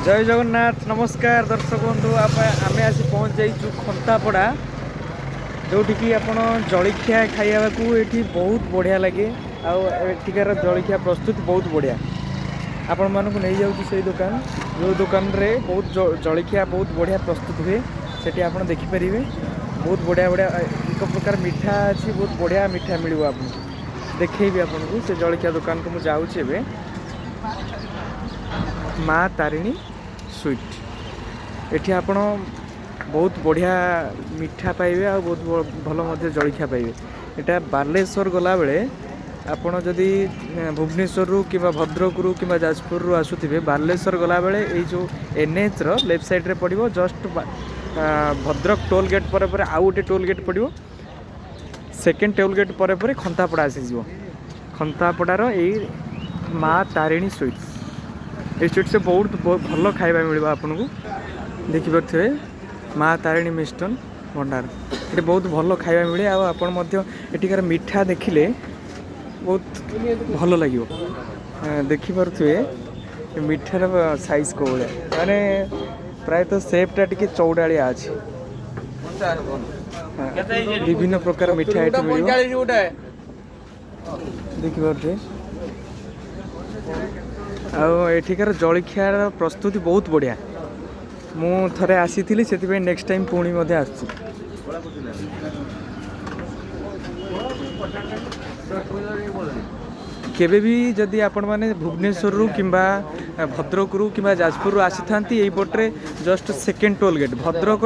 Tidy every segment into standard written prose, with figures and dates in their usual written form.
जय जगन्नाथ नमस्कार दर्शक बंधु आम आसी पहुँच जाइए खंतापड़ा जोटिकी आप जलखिया खाइबा को ये बहुत बढ़िया लगे आठिकार जलखिया प्रस्तुत बहुत बढ़िया आपण मानक नहीं जाऊँ से दुकान जो दुकान रे बहुत जलखिया बहुत बढ़िया प्रस्तुत हुए सेठी आप देखिपारे बहुत बढ़िया बढ़िया एक प्रकार मिठा अच्छी बहुत बढ़िया मिठा मिल आपको देखेबी आपको से जलखिया दुकान को मुझे जाऊँचे माँ तारिणी स्वीट एठी आपण बहुत बढ़िया मिठा पाइबे आ बहुत भल जलखिया पाइबे एटा बालेश्वर गला बेले आपण जदि भुवनेश्वर कि भद्रक कि जाजपुर रु आसुथिबे बालेश्वर गला बेले ए जो एनएच रो लेफ्ट साइड रे पड़िबो जस्ट भद्रक टोल गेट पर आउ गोटे टोल गेट पड़िबो सेकेंड टोल गेट पर खंतापड़ा आसीजिवो खंतापड़ार ए माँ तारिणी स्वीट्स ये स्वीट से बहुत भल खाଇବା मिल आपको देखिपे माँ तारिणी मिष्टन भंडार ये बहुत भल खाଇବା मिले आठिकार मिठा देखिले बहुत भल लगे देखिपे मिठार साइज को माने प्रायतः सेपटा टी चौड़ाया अच्छे विभिन्न प्रकार मिठा ये मिले देखिपे आठिकार जलखियार प्रस्तुति बहुत बढ़िया मु थरे आसी से नेक्स्ट टाइम पुणी आसुची केबे भी जदि आपण माने भुवनेश्वर रु किंबा भद्रक रु किंबा जाजपुर रु आसी थांती एई पटरे just second toll gate Bhadrak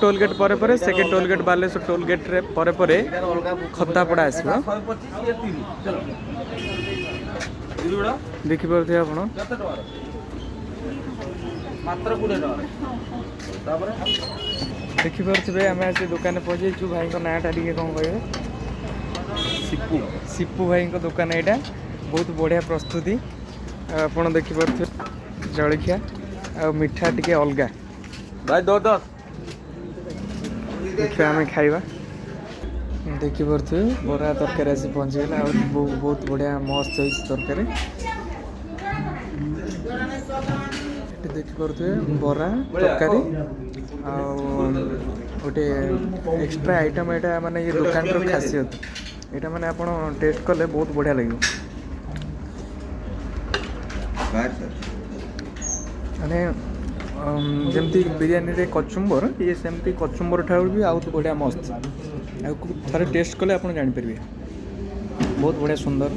toll gate पर second toll gate Baleshwar toll gate रे पर खंतापड़ा आसीबो देखिपे आप देखिपे आम आज दुकान पहुँचु भाई नाटा टी कौन कहे सिपू सिपू भाई दुकान यहाँ बहुत बढ़िया प्रस्तुति आप देखिपे जलखिया आ मिठा टी अलगा भाई देखिए आम खाइबा देखिपे बरा तरकारी आसी पहुँचीगला बहुत बढ़िया मस्त हो तरकारी देखिपे बरा तरकारी गोटे एक्स्ट्रा आइटम यहाँ माने ये दुकान रो खासियत यहाँ माने आप टेस्ट कले बहुत बढ़िया लगे माने जमती बिरियानी रे कचुम्बर ये सेमती कचुम्बर ठार भी आउट बढ़िया मस्त थे टेस्ट कले आप जानीपर बहुत बढ़िया सुंदर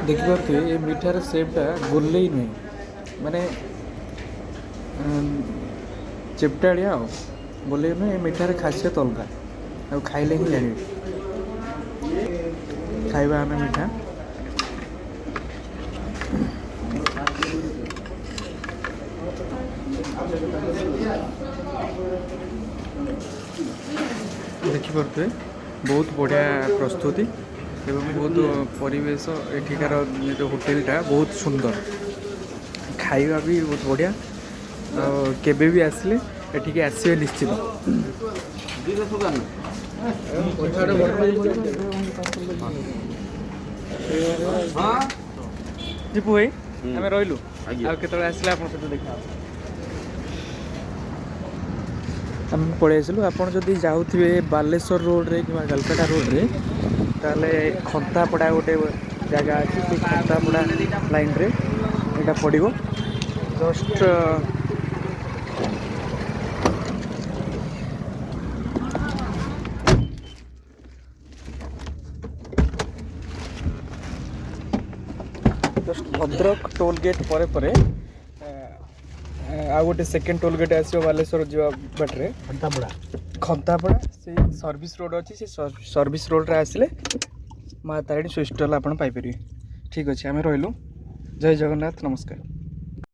देखिपे ये मिठार सेपटा गोले नुहे माने चेपटाड़िया गोले नुहे मिठार खासियत अलग आ खाइले ही जान खाइबा आम मिठा देखिपे बहुत बढ़िया प्रस्तुति एवं बहुत परिवेश एठिकार जो होटेलटा बहुत सुंदर खाଇବା भी बहुत बढ़िया केबे भी आसले एठिके आसवे निश्चित दीपू भाई आम रही आते आसले आप देखा आम पलि आसलु आप जदि जाऊे बालेश्वर रोड रे कि कलकाता रोड रे ताले खंतापड़ा गोटे जगह अच्छी से खंतापड़ा लाइन रे यहाँ पड़ो जस्ट भद्रक टोल गेट पर आ गोटे सेकेंड टोल गेट आसो बालेश्वर जा बाटे खंतापड़ा से सर्विस रोड अच्छी से सर्विस रोड रे आसिले माँ तारिणी स्वीट स्टॉल आप पाइपर ठीक अच्छे आम रही जय जगन्नाथ नमस्कार।